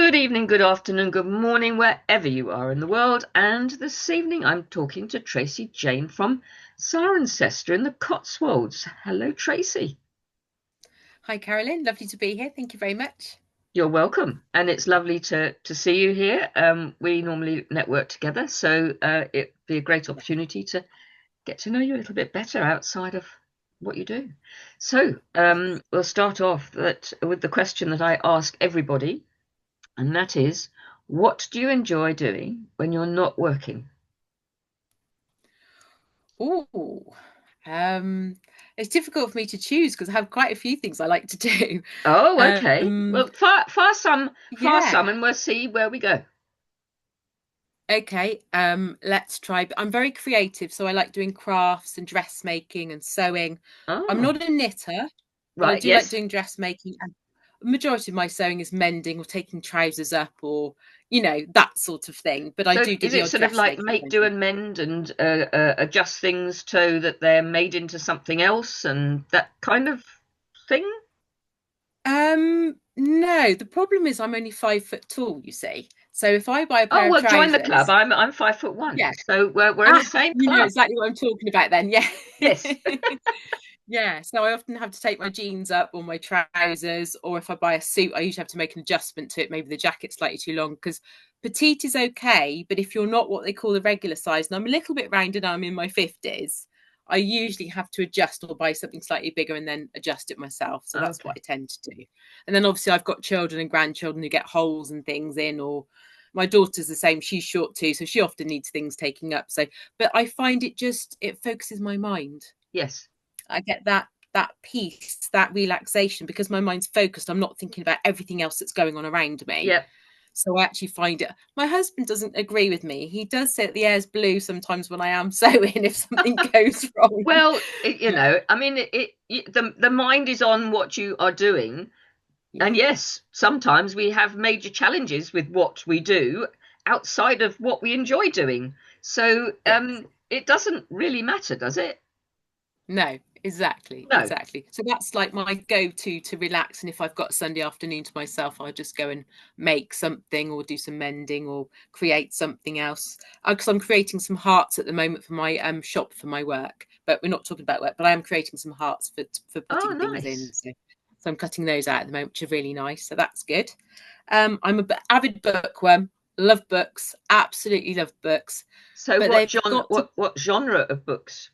Good evening, good afternoon, good morning, wherever you are in the world. And this evening I'm talking to Tracey Jane from Cirencester in the Cotswolds. Hello, Tracey. Hi, Carolyn. Lovely to be here. Thank you very much. You're welcome. And it's lovely to see you here. We normally network together, so it'd be a great opportunity to get to know you a little bit better outside of what you do. So we'll start off with the question that I ask everybody. And that is, what do you enjoy doing when you're not working? Oh, um, it's difficult for me to choose because I have quite a few things I like to do. Oh, okay. Um, Well, far some, yeah. and we'll see where we go. Okay. Let's try. I'm very creative, so I like doing crafts and dressmaking and sewing. I'm Oh, not a knitter, but I right. do like Yes. doing dressmaking. And the majority of my sewing is mending or taking trousers up or, that sort of thing. But I So do is the it odd sort of like dressmaking make, when I do, do. and mend and adjust things so that they're made into something else and that kind of thing? No, the problem is I'm only 5 foot tall, you see. So if I buy a Oh, pair of well, join the club. trousers, I'm 5'1", yeah. so we're in the Ah, same you know club. exactly what I'm talking about then. Yeah. Yes. Yeah. So I often have to take my jeans up or my trousers, or if I buy a suit, I usually have to make an adjustment to it. Maybe the jacket's slightly too long because petite is okay, but if you're not what they call the regular size, and I'm a little bit rounded, I'm in my 50s, I usually have to adjust or buy something slightly bigger and then adjust it myself. So that's what Okay. I tend to do. And then obviously I've got children and grandchildren who get holes and things in, or my daughter's the same. She's short too, so she often needs things taking up. So, but I find it focuses my mind. Yes. I get that peace, that relaxation because my mind's focused. I'm not thinking about everything else that's going on around me. Yeah. So I actually find it. My husband doesn't agree with me. He does say that the air's blue sometimes when I am sewing if something goes wrong. Well, Yeah, I mean, the mind is on what you are doing, and yeah, yes, sometimes we have major challenges with what we do outside of what we enjoy doing. So, yeah. it doesn't really matter, does it? No, exactly, No. exactly. So that's like my go-to to relax. And if I've got Sunday afternoon to myself, I'll just go and make something or do some mending or create something else. Because I'm creating some hearts at the moment for my shop for my work. But we're not talking about work, but I am creating some hearts for Oh, putting things in. nice. So I'm cutting those out at the moment, which are really nice. So that's good. I'm a avid bookworm. Love books, absolutely love books, So, but they've got to what genre of books?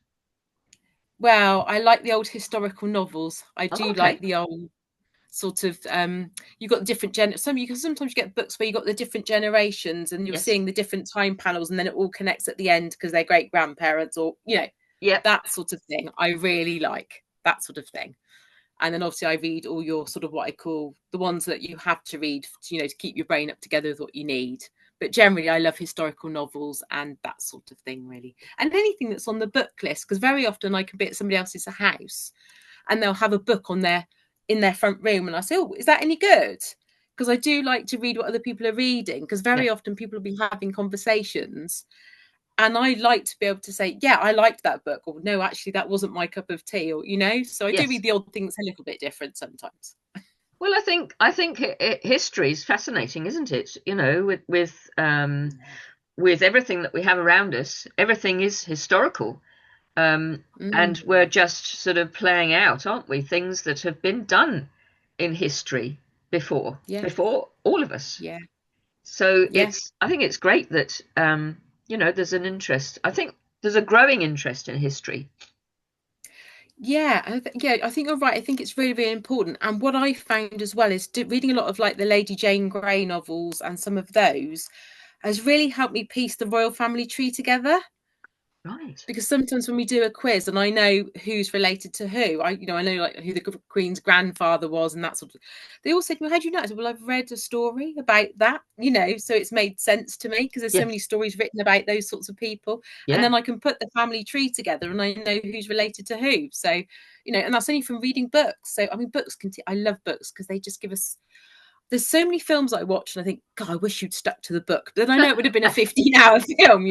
well, I like the old historical novels. I Oh, do like okay. the old sort of you've got different some you can sometimes you get books where you've got the different generations and you're Yes. seeing the different time panels and then it all connects at the end because they're great grandparents or Yep. that sort of thing. I really like that sort of thing. And then obviously I read all your sort of what I call the ones that you have to read to keep your brain up together with what you need. But generally I love historical novels and that sort of thing really, and anything that's on the book list because very often I can be at somebody else's house and they'll have a book on their in their front room and I say, oh, is that any good? Because I do like to read what other people are reading because Yeah. very often people will be having conversations and I like to be able to say, yeah, I liked that book, or no, actually, that wasn't my cup of tea, or so I do Yes. read the odd things a little bit different sometimes. Well, I think history is fascinating, isn't it? With everything that we have around us, everything is historical. And we're Mm, just sort of playing out, aren't we? Things that have been done in history yeah, before all of us. yeah, So yeah, I think it's great that, there's an interest. I think there's a growing interest in history. yeah, yeah. I think you're right. I think it's really, really important. And what I found as well is reading a lot of like the Lady Jane Grey novels and some of those has really helped me piece the royal family tree together. Right. Because sometimes when we do a quiz and I know who's related to who, I know like who the Queen's grandfather was and that sort of. They all say to me, "How do you know?" I said, "Well, I've read a story about that, so it's made sense to me because there's so Yes. many stories written about those sorts of people, and Yeah. then I can put the family tree together and I know who's related to who. So, and that's only from reading books. So, I mean, books can. I love books because they just give us there's so many films I watch and I think, God, I wish you'd stuck to the book. But then I know it would have been a 15-hour film,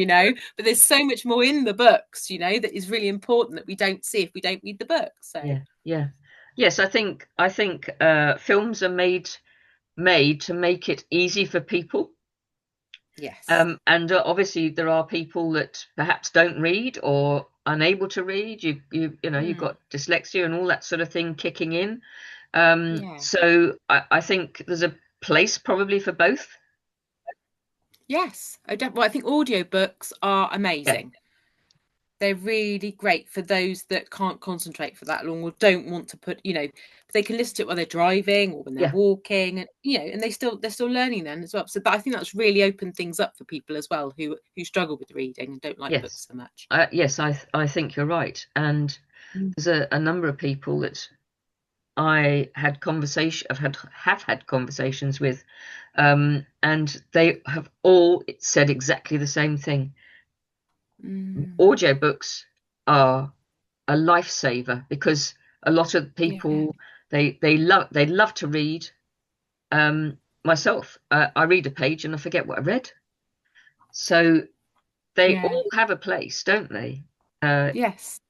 but there's so much more in the books, that is really important that we don't see if we don't read the book. So, Yeah. Yeah. Yes, I think films are made to make it easy for people. Yes. And obviously there are people that perhaps don't read or unable to read. You know, you've Mm. got dyslexia and all that sort of thing kicking in. Yeah. So I think there's a place probably for both. Yes. Well, I think audiobooks are Yeah, amazing. They're really great for those that can't concentrate for that long or don't want to put, they can listen to it while they're driving or when they're yeah, walking, and and they're still learning then as well. So I think that's really opened things up for people as well who struggle with reading and don't like yes, books so much. yes. I think you're right. And Mm. there's a number of people that have had conversations with, and they have all said exactly the same thing. Mm. Audiobooks are a lifesaver because a lot of Yeah. people they love to read. Myself, I read a page and I forget what I read. So they Yeah. all have a place, don't they, Yes.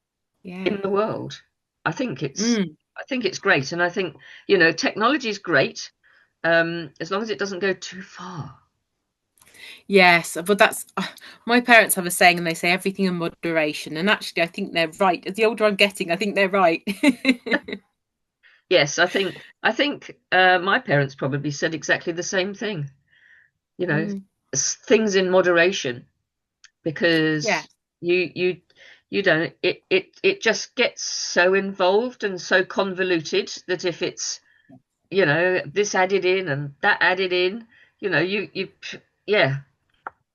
Yeah. in the world. I think it's Mm. I think it's great, and I think technology is great, as long as it doesn't go too far. Yes, but that's my parents have a saying, and they say everything in moderation. And actually, I think they're right. As the older I'm getting, I think they're right. Yes, I think my parents probably said exactly the same thing. You know, Mm. things in moderation, Yeah. because you you don't it just gets so involved and so convoluted that if it's this added in and that added in, you yeah,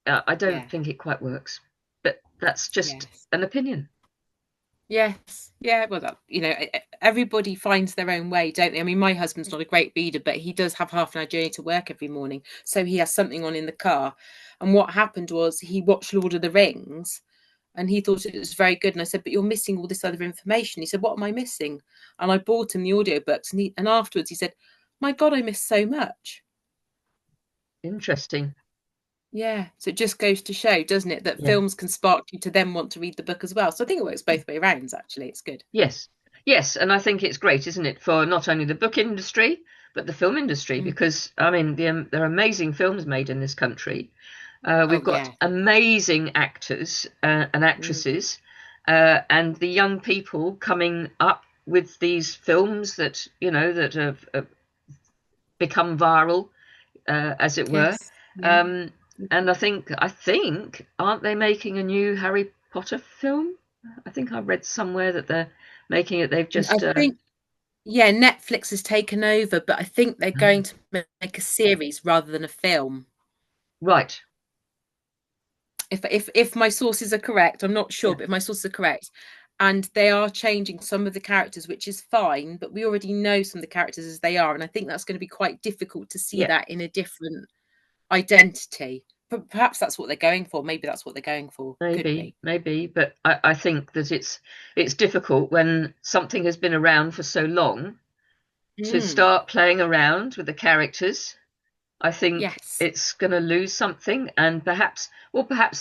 I don't Yeah. think it quite works, but that's just Yes. an opinion. Yes. Yeah. Well, everybody finds their own way, don't they? I mean, my husband's not a great reader, but he does have half an hour journey to work every morning, so he has something on in the car. And what happened was he watched Lord of the Rings, and he thought it was very good. And I said, "But you're missing all this other information." He said, "What am I missing?" And I bought him the audiobooks, and afterwards he said, "My God, I missed so much." Interesting. Yeah, so it just goes to show, doesn't it, that Yeah. films can spark you to then want to read the book as well. So I think it works Yeah. both way around. Actually, it's good. Yes. Yes, and I think it's great, isn't it, for not only the book industry but the film industry, Mm. because I mean there are amazing films made in this country. We've Oh got yeah. amazing actors and Mm. actresses, and the young people coming up with these films that have become viral, as it were. Yes. Yeah. Um, and I think, aren't they making a new Harry Potter film? I think I read somewhere that they're making it. They've I just think, yeah, Netflix has taken over, but I think they're going to make a series rather than a film. right. If my sources are correct, I'm not sure, Yeah. but if my sources are correct, and they are changing some of the characters, which is fine, but we already know some of the characters as they are, and I think that's going to be quite difficult to see Yeah. that in a different identity. But perhaps that's what they're going for. Maybe that's what they're going for. Could Maybe, be. maybe, but I think that it's difficult when something has been around for so long to Mm. start playing around with the characters. I think Yes. it's going to lose something, and perhaps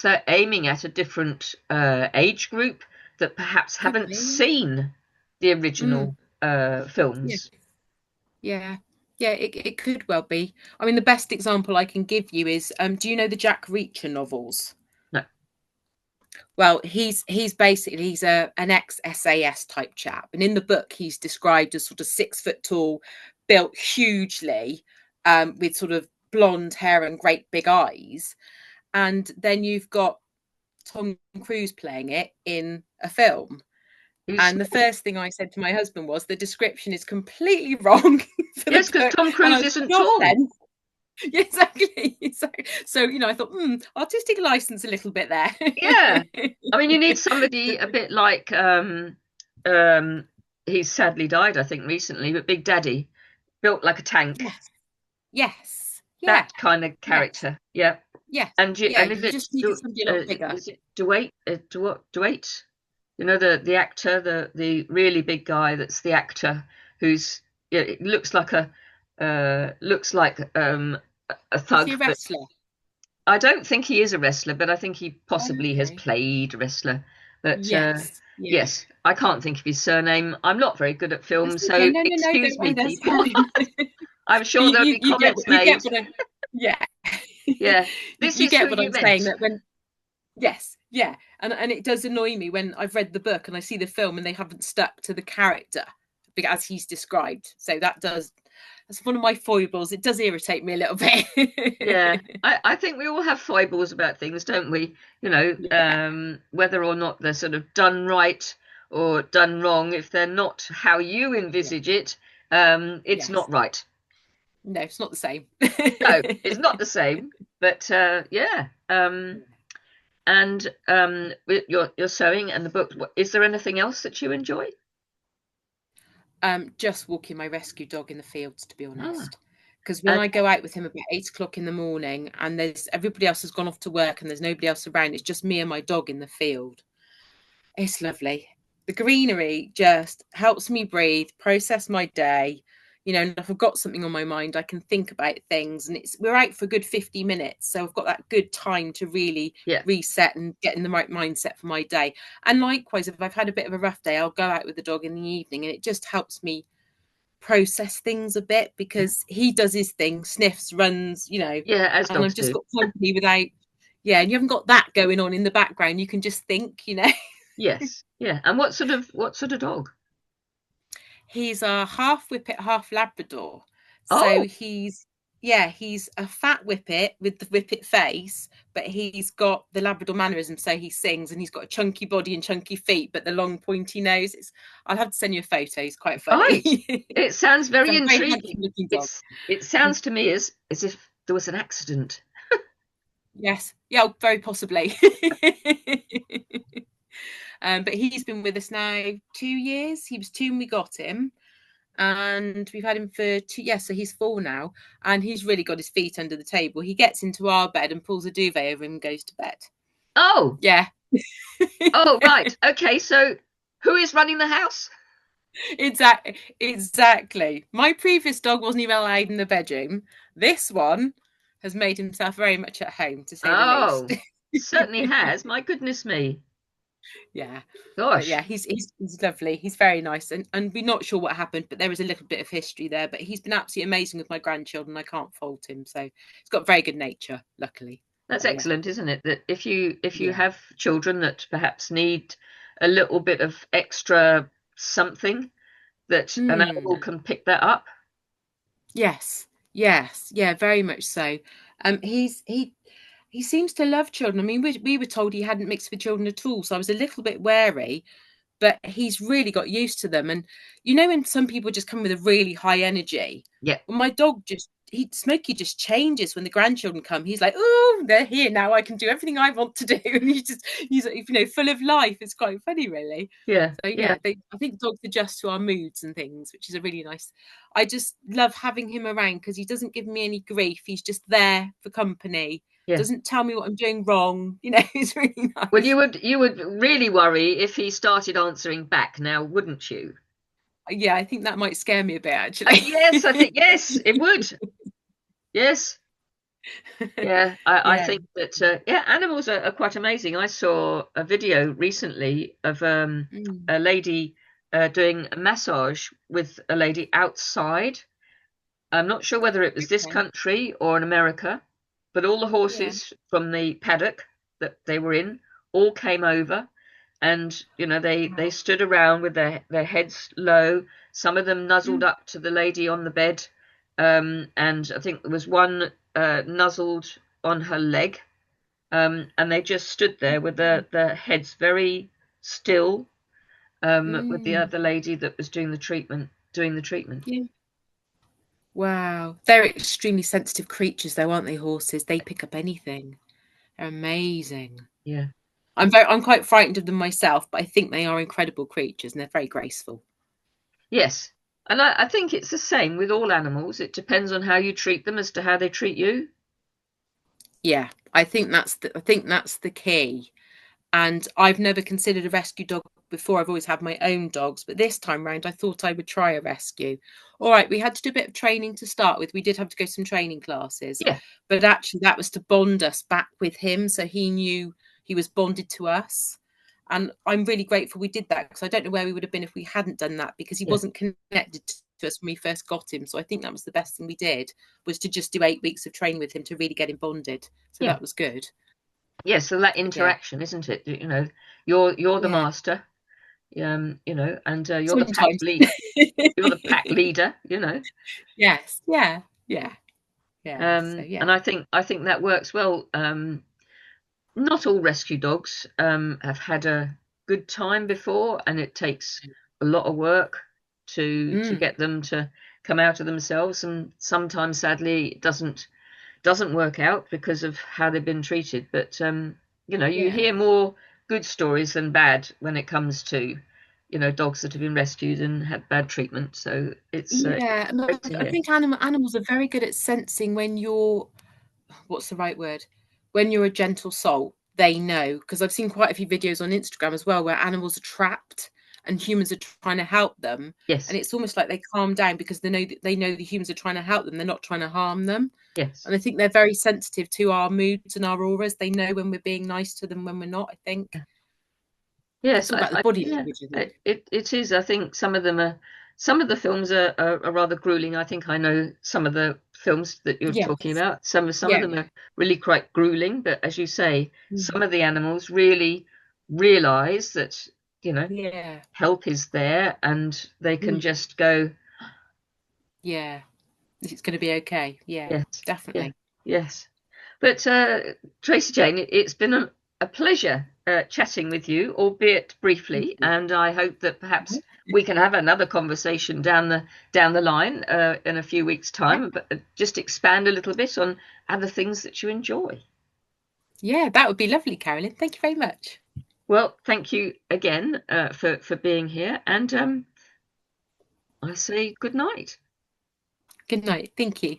they're aiming at a different age group that perhaps Could haven't be. seen the Mm. original Yeah. films. Yeah. Yeah, it could well be. I mean, the best example I can give you is do you know the Jack Reacher novels? No. Well, he's an ex SAS type chap, and in the book he's described as sort of 6 foot tall, built hugely, with sort of blonde hair and great big eyes. And then you've got Tom Cruise playing it in a film. He's And the small. first thing I said to my husband was the description is completely wrong for the Yes, because book. Tom And I Cruise was isn't like, tall. then. Yeah, exactly. So, I thought, artistic license a little bit there. Yeah. I mean, you need somebody a bit like um he's sadly died, I think, recently, but Big Daddy, built like a tank. Yes. Yes. Yeah. That kind of Yes. character. Yeah. Yes. And Yeah. and is You it just needed somebody a lot bigger. is it Duate Duate? The actor, the really big guy that's the actor who's, yeah, it looks like a Is thug, he a but wrestler? I don't think he is a wrestler, but I think he possibly has Okay. played wrestler. But Yes. Yeah. yes, I can't think of his surname. I'm not very good at That's films, okay. so No, no, no. Don't excuse worry. me, That's people. fine. I'm sure there'll be comments you made. get what I, yeah. Yeah, this You is who get what you I'm saying, meant. that when, yes, yeah, and it does annoy me when I've read the book and I see the film and they haven't stuck to the character as he's described. So that's one of my foibles. It does irritate me a little Yeah, bit. I think we all have foibles about things, don't we? Yeah, Whether or not they're sort of done right or done wrong, if they're not how you yeah, envisage it, it's yes. not right. No, it's not the same. No, it's not the same. But yeah, and with your sewing and the book, is there anything else that you enjoy? Just walking my rescue dog in the fields, to be Ah, honest. Because when I okay. go out with him about 8 o'clock in the morning and there's everybody else has gone off to work and there's nobody else around, it's just me and my dog in the field. It's lovely. The greenery just helps me breathe, process my day. And if I've got something on my mind, I can think about things. And we're out for a good 50 minutes. So I've got that good time to really Yeah, reset and get in the right mindset for my day. And likewise, if I've had a bit of a rough day, I'll go out with the dog in the evening and it just helps me process things a bit because he does his thing, sniffs, runs, yeah, as and dogs I've just do. got company without, yeah, and you haven't got that going on in the background. You can just think. Yes, yeah. And what sort of dog? He's a half Whippet, half Labrador. So Oh, he's a fat Whippet with the Whippet face, but he's got the Labrador mannerism. So he sings and he's got a chunky body and chunky feet, but the long pointy nose. I'll have to send you a photo. He's quite right. funny. It sounds So very a very handsome intriguing. looking dog. It sounds to me as if there was an accident. Yes. Yeah, very possibly. But he's been with us now 2 years. He was two when we got him. And we've had him for 2 years, so he's 4 now, and he's really got his feet under the table. He gets into our bed and pulls a duvet over him and goes to bed. Oh, Yeah. oh, right. Okay, so who is running the house? Exactly. My previous dog wasn't even allowed in the bedroom. This one has made himself very much at home, to say the least. Oh, certainly has. My goodness me. Yeah. But yeah, Gosh, he's lovely. He's very nice, and we're not sure what happened, but there is a little bit of history there. But he's been absolutely amazing with my grandchildren. I can't fault him. So he's got very good nature, luckily. that's So yeah, excellent, isn't it? That if you yeah, have children that perhaps need a little bit of extra something, that an animal can pick that up. yes, yes, yeah, very much so. He seems to love children. I mean, we were told he hadn't mixed with children at all, so I was a little bit wary. But he's really got used to them. And when some people just come with a really high energy, Yeah, well, my dog Smokey just changes when the grandchildren come. He's like, oh, they're here now. I can do everything I want to do. And he's full of life. It's quite funny, really. yeah, So yeah, yeah, I think dogs adjust to our moods and things, which is a really nice. I just love having him around because he doesn't give me any grief. He's just there for company. yeah. Doesn't tell me what I'm doing wrong. It's really Well, nice. you would really worry if he started answering back now, wouldn't you? Yeah, I think that might scare me a bit, actually. Yes, I think yes, it would. Yes. Yeah, I Yeah. think that yeah, animals are quite amazing. I saw a video recently of Mm, a lady doing a massage with a lady outside. I'm not sure whether it was this okay. country or in America, but all the Yeah. horses from the paddock that they were in all came over, and they Wow. stood around with their heads low. Some of them nuzzled Mm, up to the lady on the bed, and I think there was one nuzzled on her leg, and they just stood there with their heads very still, with the mm, other lady that was doing the treatment. Doing the treatment. yeah. Wow. They're extremely sensitive creatures, though, aren't they, horses? They pick up anything. They're amazing. Yeah. I'm quite frightened of them myself, but I think they are incredible creatures and they're very graceful. Yes. And I think it's the same with all animals. It depends on how you treat them as to how they treat you. Yeah, I think that's the key. And I've never considered a rescue dog before. I've always had my own dogs, but this time round I thought I would try a rescue. All right, we had to do a bit of training to start with. We did have to go some training classes, Yeah, but actually that was to bond us back with him so he knew he was bonded to us. And I'm really grateful we did that because I don't know where we would have been if we hadn't done that because he yeah. wasn't connected to us when we first got him. So I think that was the best thing we did, was to just do 8 weeks of training with him to really get him bonded. So Yeah. that was good. Yeah, so that Yeah. interaction, isn't it? You know, you're the Yeah. master, you know, and you're the pack Sometimes. lead. You're the pack leader, you know. Yes. Yeah. Yeah. Yeah. So And yeah. I think that works well. Not all rescue dogs have had a good time before, and it takes a lot of work to Mm. get them to come out of themselves. And sometimes, sadly, it doesn't work out because of how they've been treated. But you know, you Yeah. hear more good stories than bad when it comes to, you know, dogs that have been rescued and had bad treatment. So it's Yeah. And great to I hear. think animals are very good at sensing when you're, what's the right word? When you're a gentle soul, they know. Because I've seen quite a few videos on Instagram as well where animals are trapped and humans are trying to help them. And Yes, it's almost like they calm down because they know the humans are trying to help them. They're not trying to harm them. yes, And I think they're very sensitive to our moods and our auras. They know when we're being nice to them, when we're not, I think. yes. It's all about the body Yeah, language, I think. it is. I think some of the films are rather grueling. I think I know some of the films that you're talking Yes. about. Some of Yeah. them are really quite grueling, but as you say, Mm. some of the animals really realize that, you know, Yeah. help is there and they can Mm. just go, Yeah. It's going to be okay. Yeah, yes, yeah, definitely. yes. But Tracy Jane, it's been a pleasure chatting with you, albeit Thank briefly, you. and I hope that perhaps we can have another conversation down the line in a few weeks' Yeah. time, but just expand a little bit on other things that you enjoy. Yeah, that would be lovely, Carolyn. Thank you very much. Well, thank you again for being here, and I say good night. Good night. Thank you.